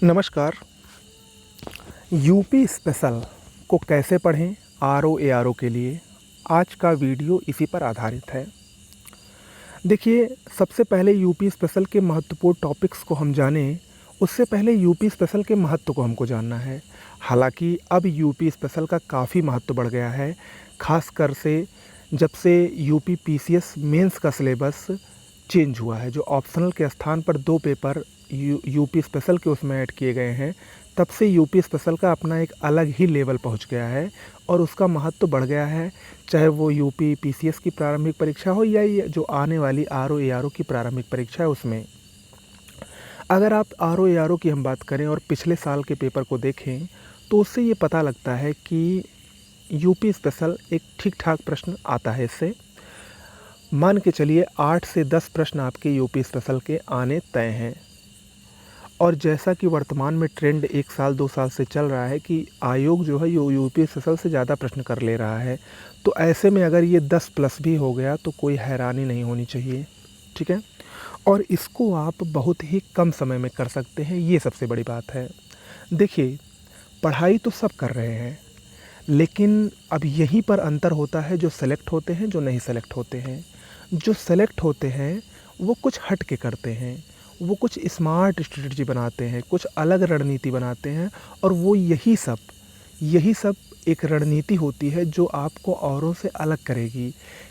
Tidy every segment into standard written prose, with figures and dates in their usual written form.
नमस्कार। UP special को कैसे पढ़ें आरओ एआरओ के लिए आज का वीडियो इसी पर आधारित है। देखिए, सबसे पहले यूपी स्पेशल के महत्वपूर्ण टॉपिक्स को हम जानें, उससे पहले यूपी स्पेशल के महत्व को हमको जानना है। हालांकि अब यूपी स्पेशल का काफ़ी महत्व बढ़ गया है, खासकर से जब से यूपी पीसीएस मेंस का सिलेबस चेंज हुआ है। जो ऑप्शनल के स्थान पर 2 पेपर यूपी स्पेशल के उसमें ऐड किए गए हैं, तब से यूपी स्पेशल का अपना एक अलग ही लेवल पहुंच गया है और उसका महत्व बढ़ गया है। चाहे वो यूपी पीसीएस की प्रारंभिक परीक्षा हो या ये जो आने वाली आरओ एआरओ की प्रारंभिक परीक्षा है उसमें। अगर आप आरओ एआरओ की हम बात करें और पिछले साल के पेपर को देखें, तो उससे ये पता लगता है कि यूपी स्पेशल एक ठीक ठाक प्रश्न आता है। इससे मान के चलिए 8 से 10 प्रश्न आपके यूपी स्पेशल के आने तय हैं। और जैसा कि वर्तमान में ट्रेंड 1 साल 2 साल से चल रहा है कि आयोग जो है यूपी स्पेशल से ज़्यादा प्रश्न कर ले रहा है, तो ऐसे में अगर ये 10 प्लस भी हो गया तो कोई हैरानी नहीं होनी चाहिए। ठीक है, और इसको आप बहुत ही कम समय में कर सकते हैं, ये सबसे बड़ी बात है। देखिए, पढ़ाई तो सब कर रहे हैं, लेकिन अब यहीं पर अंतर होता है, जो सेलेक्ट होते हैं, जो नहीं सेलेक्ट होते हैं। जो सेलेक्ट होते हैं वो कुछ हट के करते हैं, वो कुछ स्मार्ट स्ट्रेटजी बनाते हैं, कुछ अलग रणनीति बनाते हैं, और वो यही सब एक रणनीति होती है जो आपको औरों से अलग करेगी।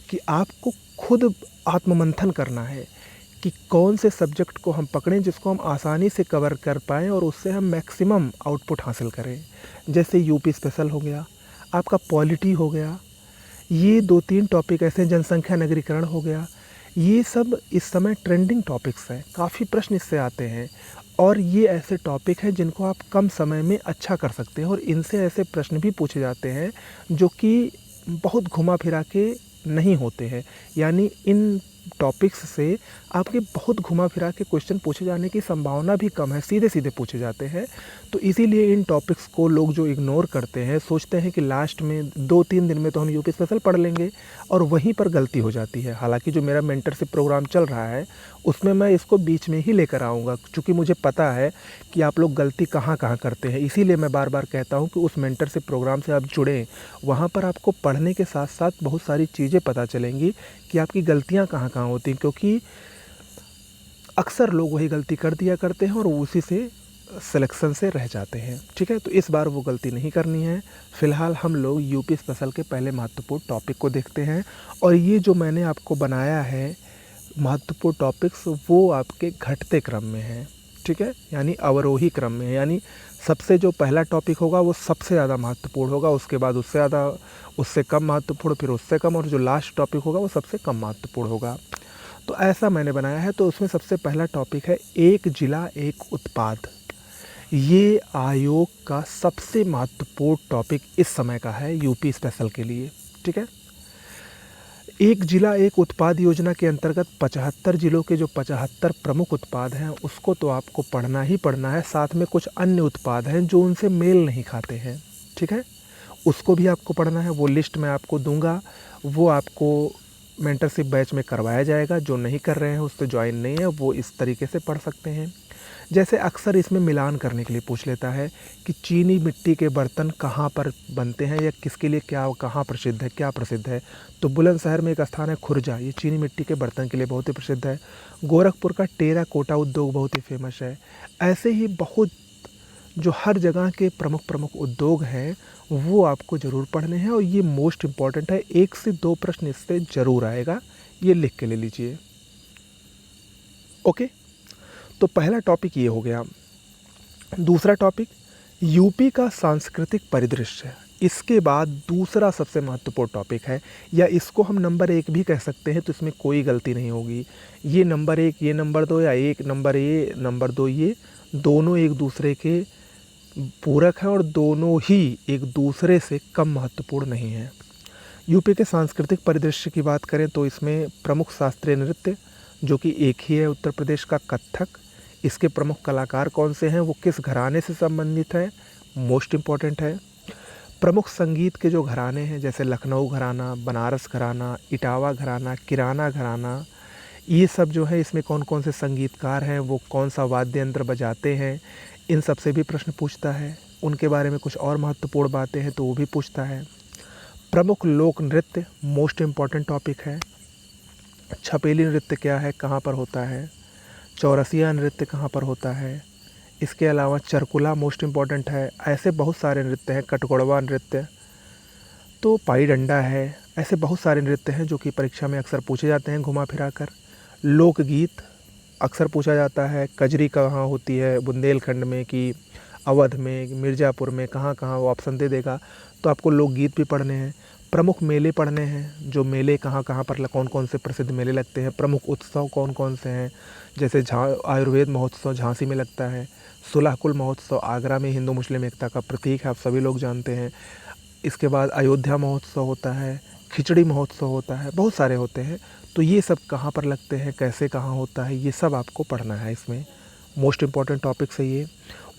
कि आपको खुद आत्ममंथन करना है कि कौन से सब्जेक्ट को हम पकड़ें जिसको हम आसानी से कवर कर पाएँ और उससे हम मैक्सिमम आउटपुट हासिल करें। जैसे यूपी स्पेशल हो गया, आपका पॉलिटी हो गया, ये 2-3 टॉपिक ऐसे हैं, जनसंख्या नगरीकरण हो गया। ये सब इस समय ट्रेंडिंग टॉपिक्स हैं, काफ़ी प्रश्न इससे आते हैं और ये ऐसे टॉपिक हैं जिनको आप कम समय में अच्छा कर सकते हैं। और इनसे ऐसे प्रश्न भी पूछे जाते हैं जो कि बहुत घुमा फिरा के नहीं होते हैं। यानी इन टॉपिक्स से आपके बहुत घुमा फिरा के क्वेश्चन पूछे जाने की संभावना भी कम है, सीधे सीधे पूछे जाते हैं। तो इसीलिए इन टॉपिक्स को लोग जो इग्नोर करते हैं, सोचते हैं कि लास्ट में 2-3 दिन में तो हम यूपी स्पेशल पढ़ लेंगे, और वहीं पर गलती हो जाती है। हालांकि जो मेरा मेंटरशिप प्रोग्राम चल रहा है उसमें मैं इसको बीच में ही लेकर आऊँगा, क्योंकि मुझे पता है कि आप लोग गलती कहाँ कहाँ करते हैं। इसीलिए मैं बार बार कहता हूँ कि उस मेंटरशिप प्रोग्राम से आप जुड़ें। वहाँ पर आपको पढ़ने के साथ साथ बहुत सारी चीज़ें पता चलेंगी कि आपकी गलतियाँ कहाँ कहाँ होती हैं, क्योंकि अक्सर लोग वही गलती कर दिया करते हैं और उसी से सिलेक्शन से रह जाते हैं। ठीक है, तो इस बार वो गलती नहीं करनी है। फ़िलहाल हम लोग यूपी स्पेशल के पहले महत्वपूर्ण टॉपिक को देखते हैं, और ये जो मैंने आपको बनाया है महत्वपूर्ण टॉपिक्स, वो आपके घटते क्रम में हैं। ठीक है, यानी अवरोही क्रम में है। यानी सबसे जो पहला टॉपिक होगा वो सबसे ज़्यादा महत्वपूर्ण होगा, उसके बाद उससे ज़्यादा, उससे कम महत्वपूर्ण, फिर उससे कम, और जो लास्ट टॉपिक होगा वो सबसे कम महत्वपूर्ण होगा। तो ऐसा मैंने बनाया है। तो उसमें सबसे पहला टॉपिक है एक जिला एक उत्पाद। ये आयोग का सबसे महत्वपूर्ण टॉपिक इस समय का है यूपी स्पेशल के लिए। ठीक है, एक जिला एक उत्पाद योजना के अंतर्गत 75 जिलों के जो 75 प्रमुख उत्पाद हैं उसको तो आपको पढ़ना ही पढ़ना है। साथ में कुछ अन्य उत्पाद हैं जो उनसे मेल नहीं खाते हैं। ठीक है, उसको भी आपको पढ़ना है। वो लिस्ट मैं आपको दूंगा, वो आपको मेंटरशिप बैच में करवाया जाएगा। जो नहीं कर रहे हैं, उससे ज्वाइन नहीं है, वो इस तरीके से पढ़ सकते हैं। जैसे अक्सर इसमें मिलान करने के लिए पूछ लेता है कि चीनी मिट्टी के बर्तन कहाँ पर बनते हैं या किसके लिए क्या कहाँ प्रसिद्ध है, क्या प्रसिद्ध है। तो बुलंदशहर में एक स्थान है खुर्जा, ये चीनी मिट्टी के बर्तन के लिए बहुत ही प्रसिद्ध है। गोरखपुर का टेरा कोटा उद्योग बहुत ही फेमस है। ऐसे ही बहुत जो हर जगह के प्रमुख प्रमुख उद्योग हैं वो आपको ज़रूर पढ़ने हैं, और ये मोस्ट इम्पॉर्टेंट है। 1 से 2 प्रश्न इससे ज़रूर आएगा, ये लिख के ले लीजिए। ओके, तो पहला टॉपिक ये हो गया। दूसरा टॉपिक यूपी का सांस्कृतिक परिदृश्य। इसके बाद दूसरा सबसे महत्वपूर्ण टॉपिक है, या इसको हम नंबर 1 भी कह सकते हैं, तो इसमें कोई गलती नहीं होगी। ये नंबर 1, ये नंबर 2, या एक नंबर ये नंबर 2, ये दोनों एक दूसरे के पूरक हैं और दोनों ही एक दूसरे से कम महत्वपूर्ण नहीं हैं। यूपी के सांस्कृतिक परिदृश्य की बात करें तो इसमें प्रमुख शास्त्रीय नृत्य जो कि एक ही है, उत्तर प्रदेश का कथक। इसके प्रमुख कलाकार कौन से हैं, वो किस घराने से संबंधित है, मोस्ट इम्पॉर्टेंट है। प्रमुख संगीत के जो घराने हैं जैसे लखनऊ घराना, बनारस घराना, इटावा घराना, किराना घराना, ये सब जो है इसमें कौन कौन से संगीतकार हैं, वो कौन सा वाद्य यंत्र बजाते हैं, इन सब से भी प्रश्न पूछता है। उनके बारे में कुछ और महत्वपूर्ण बातें हैं तो वो भी पूछता है। प्रमुख लोक नृत्य मोस्ट इम्पॉर्टेंट टॉपिक है। छपेली नृत्य क्या है, कहाँ पर होता है। चौरसिया नृत्य कहाँ पर होता है। इसके अलावा चरकुला मोस्ट इम्पॉर्टेंट है। ऐसे बहुत सारे नृत्य हैं। कटगोड़वा नृत्य, तो पाई डंडा है। ऐसे बहुत सारे नृत्य हैं जो कि परीक्षा में अक्सर पूछे जाते हैं घुमा फिरा कर। लोकगीत अक्सर पूछा जाता है। कजरी कहाँ होती है, बुंदेलखंड में कि अवध में, मिर्ज़ापुर में, कहाँ कहाँ, वो ऑप्शन दे देगा। तो आपको लोकगीत भी पढ़ने हैं। प्रमुख मेले पढ़ने हैं, जो मेले कहाँ कहाँ पर कौन कौन से प्रसिद्ध मेले लगते हैं। प्रमुख उत्सव कौन कौन से हैं, जैसे आयुर्वेद महोत्सव झांसी में लगता है। सुलहकुल महोत्सव आगरा में हिंदू मुस्लिम एकता का प्रतीक है, आप सभी लोग जानते हैं। इसके बाद अयोध्या महोत्सव होता है, खिचड़ी महोत्सव होता है, बहुत सारे होते हैं। तो ये सब कहाँ पर लगते हैं, कैसे कहाँ होता है, ये सब आपको पढ़ना है। इसमें मोस्ट इम्पॉर्टेंट टॉपिक्स है ये।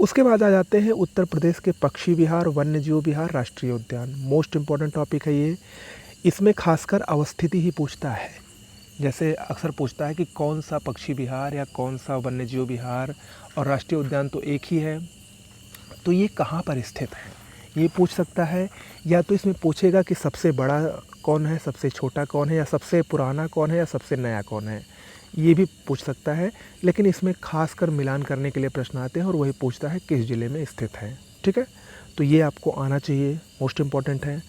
उसके बाद आ जाते हैं उत्तर प्रदेश के पक्षी विहार, वन्य जीव विहार, राष्ट्रीय उद्यान। मोस्ट इम्पॉर्टेंट टॉपिक है ये। इसमें खासकर अवस्थिति ही पूछता है। जैसे अक्सर पूछता है कि कौन सा पक्षी विहार या कौन सा वन्य जीव विहार और राष्ट्रीय उद्यान तो एक ही है, तो ये कहाँ पर स्थित है, ये पूछ सकता है। या तो इसमें पूछेगा कि सबसे बड़ा कौन है, सबसे छोटा कौन है, या सबसे पुराना कौन है, या सबसे नया कौन है, ये भी पूछ सकता है। लेकिन इसमें खासकर मिलान करने के लिए प्रश्न आते हैं और वही पूछता है किस ज़िले में स्थित है। ठीक है, तो ये आपको आना चाहिए, मोस्ट इम्पॉर्टेंट है।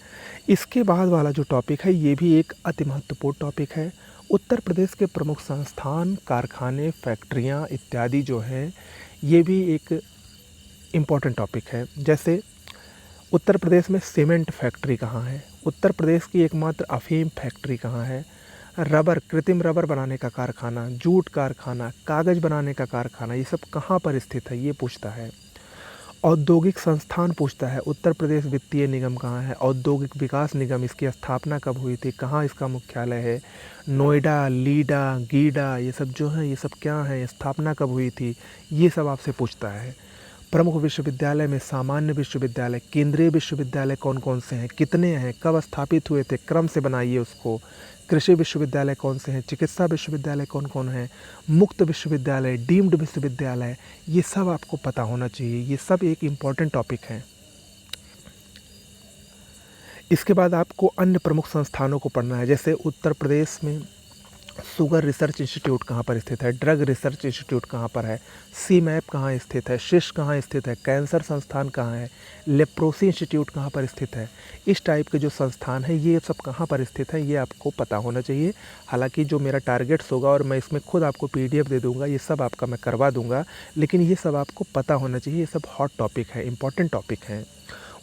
इसके बाद वाला जो टॉपिक है ये भी एक अति महत्वपूर्ण टॉपिक है। उत्तर प्रदेश के प्रमुख संस्थान, कारखाने, फैक्ट्रियाँ इत्यादि जो हैं, ये भी एक इम्पॉर्टेंट टॉपिक है। जैसे उत्तर प्रदेश में सीमेंट फैक्ट्री कहाँ है, उत्तर प्रदेश की एकमात्र अफीम फैक्ट्री कहाँ है, रबर, कृत्रिम रबर बनाने का कारखाना, जूट कारखाना, कागज़ बनाने का कारखाना, ये सब कहाँ पर स्थित है, ये पूछता है। औद्योगिक संस्थान पूछता है। उत्तर प्रदेश वित्तीय निगम कहाँ है, औद्योगिक विकास निगम, इसकी स्थापना कब हुई थी, कहाँ इसका मुख्यालय है। नोएडा, लीडा, गीडा, ये सब जो हैं, ये सब क्या हैं, स्थापना कब हुई थी, ये सब आपसे पूछता है। प्रमुख विश्वविद्यालय में सामान्य विश्वविद्यालय, केंद्रीय विश्वविद्यालय कौन कौन से हैं, कितने हैं, कब स्थापित हुए थे, क्रम से बनाइए उसको। कृषि विश्वविद्यालय कौन से हैं, चिकित्सा विश्वविद्यालय कौन कौन हैं, मुक्त विश्वविद्यालय, डीम्ड विश्वविद्यालय, ये सब आपको पता होना चाहिए। ये सब एक इम्पॉर्टेंट टॉपिक हैं। इसके बाद आपको अन्य प्रमुख संस्थानों को पढ़ना है। जैसे उत्तर प्रदेश में शुगर रिसर्च इंस्टीट्यूट कहाँ पर स्थित है, ड्रग रिसर्च इंस्टीट्यूट कहाँ पर है, सी मैप कहाँ स्थित है, शिश कहाँ स्थित है, कैंसर संस्थान कहाँ है, लेप्रोसी इंस्टीट्यूट कहाँ पर स्थित है। इस टाइप के जो संस्थान हैं ये सब कहाँ पर स्थित है, ये आपको पता होना चाहिए। हालांकि जो मेरा टारगेट्स होगा और मैं इसमें खुद आपको PDF दे दूँगा, ये सब आपका मैं करवा दूँगा, लेकिन ये सब आपको पता होना चाहिए। ये सब हॉट टॉपिक है, इंपॉर्टेंट टॉपिक हैं।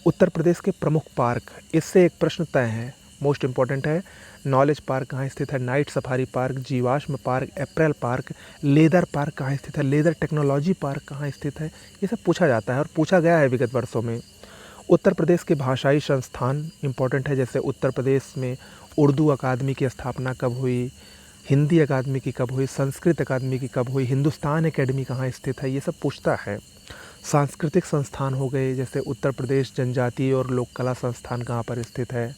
उत्तर प्रदेश के प्रमुख पार्क, इससे एक प्रश्न तय है, मोस्ट इम्पॉर्टेंट है। नॉलेज पार्क कहाँ स्थित है, नाइट सफारी पार्क, जीवाश्म पार्क, अप्रैल पार्क, लेदर पार्क कहाँ स्थित है, लेदर टेक्नोलॉजी पार्क कहाँ स्थित है, ये सब पूछा जाता है और पूछा गया है विगत वर्षों में। उत्तर प्रदेश के भाषाई संस्थान इम्पॉर्टेंट है। जैसे उत्तर प्रदेश में उर्दू अकादमी की स्थापना कब हुई, हिंदी अकादमी की कब हुई, संस्कृत अकादमी की कब हुई, हिंदुस्तान एकेडमी कहाँ स्थित है, ये सब पूछता है। सांस्कृतिक संस्थान हो गए, जैसे उत्तर प्रदेश जनजातीय और लोक कला संस्थान कहाँ पर स्थित है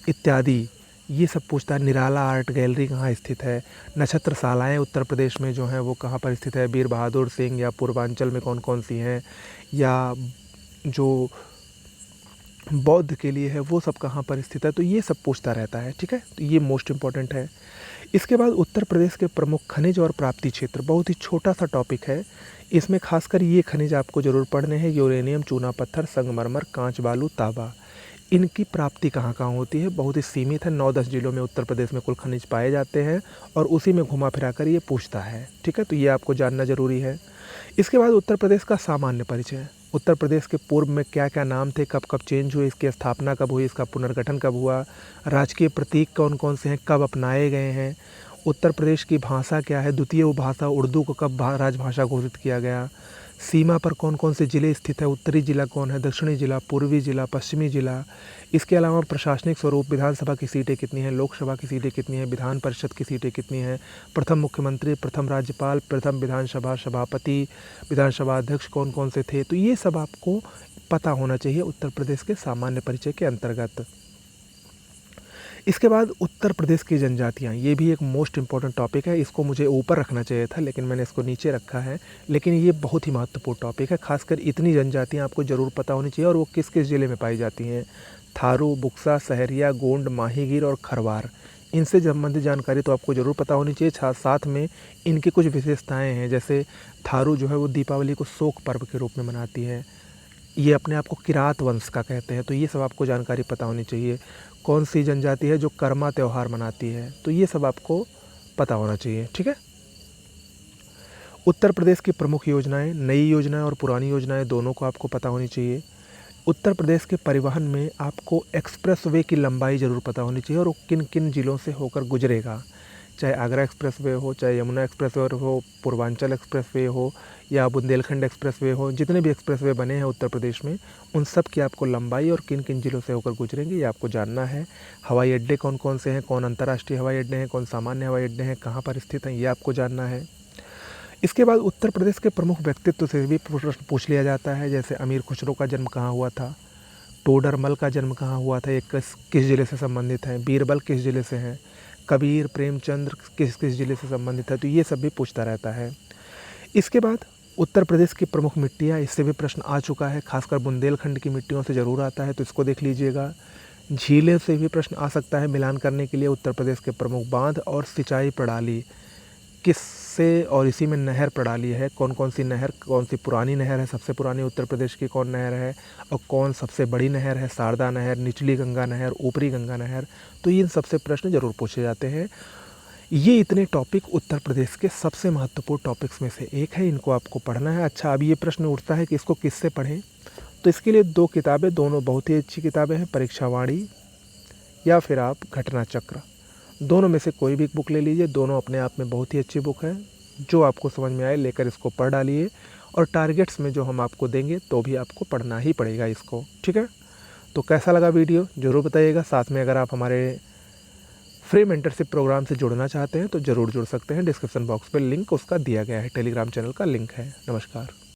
इत्यादि, ये सब पूछता है। निराला आर्ट गैलरी कहाँ स्थित है, नक्षत्रशालाएँ उत्तर प्रदेश में जो हैं वो कहाँ पर स्थित है, वीर बहादुर सिंह या पूर्वांचल में कौन कौन सी हैं, या जो बौद्ध के लिए है वो सब कहाँ पर स्थित है, तो ये सब पूछता रहता है। ठीक है, तो ये मोस्ट इम्पॉर्टेंट है। इसके बाद उत्तर प्रदेश के प्रमुख खनिज और प्राप्ति क्षेत्र, बहुत ही छोटा सा टॉपिक है। इसमें खासकर ये खनिज आपको ज़रूर पढ़ने हैं, यूरेनियम, चूना पत्थर, संगमरमर, कांच बालू, तांबा। इनकी प्राप्ति कहाँ कहाँ होती है, बहुत ही सीमित है। 9-10 जिलों में उत्तर प्रदेश में कुल खनिज पाए जाते हैं और उसी में घुमा फिरा कर ये पूछता है। ठीक है, तो ये आपको जानना ज़रूरी है। इसके बाद उत्तर प्रदेश का सामान्य परिचय, उत्तर प्रदेश के पूर्व में क्या क्या नाम थे, कब कब चेंज हुए, इसकी स्थापना कब हुई, इसका पुनर्गठन कब हुआ, राजकीय प्रतीक कौन कौन से हैं, कब अपनाए गए हैं, उत्तर प्रदेश की भाषा क्या है, द्वितीय उपभाषा उर्दू को कब राजभाषा घोषित किया गया, सीमा पर कौन कौन से ज़िले स्थित है, उत्तरी ज़िला कौन है, दक्षिणी ज़िला, पूर्वी ज़िला, पश्चिमी ज़िला। इसके अलावा प्रशासनिक स्वरूप, विधानसभा की सीटें कितनी हैं, लोकसभा की सीटें कितनी हैं, विधान परिषद की सीटें कितनी हैं, प्रथम मुख्यमंत्री, प्रथम राज्यपाल, प्रथम विधानसभा सभापति, विधानसभा अध्यक्ष कौन कौन से थे, तो ये सब आपको पता होना चाहिए उत्तर प्रदेश के सामान्य परिचय के अंतर्गत। इसके बाद उत्तर प्रदेश की जनजातियाँ, ये भी एक मोस्ट इम्पॉर्टेंट टॉपिक है। इसको मुझे ऊपर रखना चाहिए था लेकिन मैंने इसको नीचे रखा है। लेकिन ये बहुत ही महत्वपूर्ण टॉपिक है, खासकर इतनी जनजातियाँ आपको ज़रूर पता होनी चाहिए और वो किस किस ज़िले में पाई जाती हैं। थारू, बुक्सा, सहरिया, गोंड, माहीगीर और खरवार, इनसे संबंधित जानकारी तो आपको ज़रूर पता होनी चाहिए। साथ में इनकी कुछ विशेषताएँ हैं, जैसे थारू जो है वो दीपावली को शोक पर्व के रूप में मनाती है। ये अपने आप को किरात वंश का कहते हैं, तो ये सब आपको जानकारी पता होनी चाहिए। कौन सी जनजाति है जो कर्मा त्यौहार मनाती है, तो ये सब आपको पता होना चाहिए, ठीक है। उत्तर प्रदेश की प्रमुख योजनाएं, नई योजनाएं और पुरानी योजनाएं दोनों को आपको पता होनी चाहिए। उत्तर प्रदेश के परिवहन में आपको एक्सप्रेस वे की लंबाई ज़रूर पता होनी चाहिए और वो किन किन ज़िलों से होकर गुजरेगा। चाहे आगरा एक्सप्रेस वे हो, चाहे यमुना एक्सप्रेस वे हो, पूर्वांचल एक्सप्रेस वे हो या बुंदेलखंड एक्सप्रेस वे हो, जितने भी एक्सप्रेस वे बने हैं उत्तर प्रदेश में, उन सब की आपको लंबाई और किन किन ज़िलों से होकर गुजरेंगे ये आपको जानना है। हवाई अड्डे कौन कौन से हैं, कौन अंतर्राष्ट्रीय हवाई अड्डे हैं, कौन सामान्य हवाई अड्डे हैं, कहाँ पर स्थित हैं, ये आपको जानना है। इसके बाद उत्तर प्रदेश के प्रमुख व्यक्तित्व से भी प्रश्न पूछ लिया जाता है, जैसे अमीर खुसरो का जन्म कहाँ हुआ था, टोडरमल का जन्म कहाँ हुआ था, ये किस ज़िले से संबंधित हैं, बीरबल किस ज़िले से हैं, कबीर, प्रेमचंद्र किस किस ज़िले से संबंधित है, तो ये सब भी पूछता रहता है। इसके बाद उत्तर प्रदेश की प्रमुख मिट्टियाँ, इससे भी प्रश्न आ चुका है, खासकर बुंदेलखंड की मिट्टियों से ज़रूर आता है, तो इसको देख लीजिएगा। झीलें से भी प्रश्न आ सकता है मिलान करने के लिए, उत्तर प्रदेश के प्रमुख बांध और सिंचाई प्रणाली किससे, और इसी में नहर प्रणाली है, कौन कौन सी नहर, कौन सी पुरानी नहर है, सबसे पुरानी उत्तर प्रदेश की कौन नहर है, और कौन सबसे बड़ी नहर है, शारदा नहर, निचली गंगा नहर, ऊपरी गंगा नहर, तो इन सबसे प्रश्न ज़रूर पूछे जाते हैं। ये इतने टॉपिक उत्तर प्रदेश के सबसे महत्वपूर्ण टॉपिक्स में से एक है, इनको आपको पढ़ना है। अच्छा, अब ये प्रश्न उठता है कि इसको किससे पढ़ें, तो इसके लिए दो किताबें, दोनों बहुत ही अच्छी किताबें हैं, परीक्षावाणी या फिर आप घटना चक्र, दोनों में से कोई भी एक बुक ले लीजिए। दोनों अपने आप में बहुत ही अच्छी बुक है, जो आपको समझ में आए लेकर इसको पढ़ डालिए, और टारगेट्स में जो हम आपको देंगे तो भी आपको पढ़ना ही पड़ेगा इसको, ठीक है। तो कैसा लगा वीडियो ज़रूर बताइएगा। साथ में अगर आप हमारे फ्री मेंटरशिप प्रोग्राम से जुड़ना चाहते हैं तो ज़रूर जुड़ सकते हैं। डिस्क्रिप्शन बॉक्स में लिंक उसका दिया गया है, टेलीग्राम चैनल का लिंक है। नमस्कार।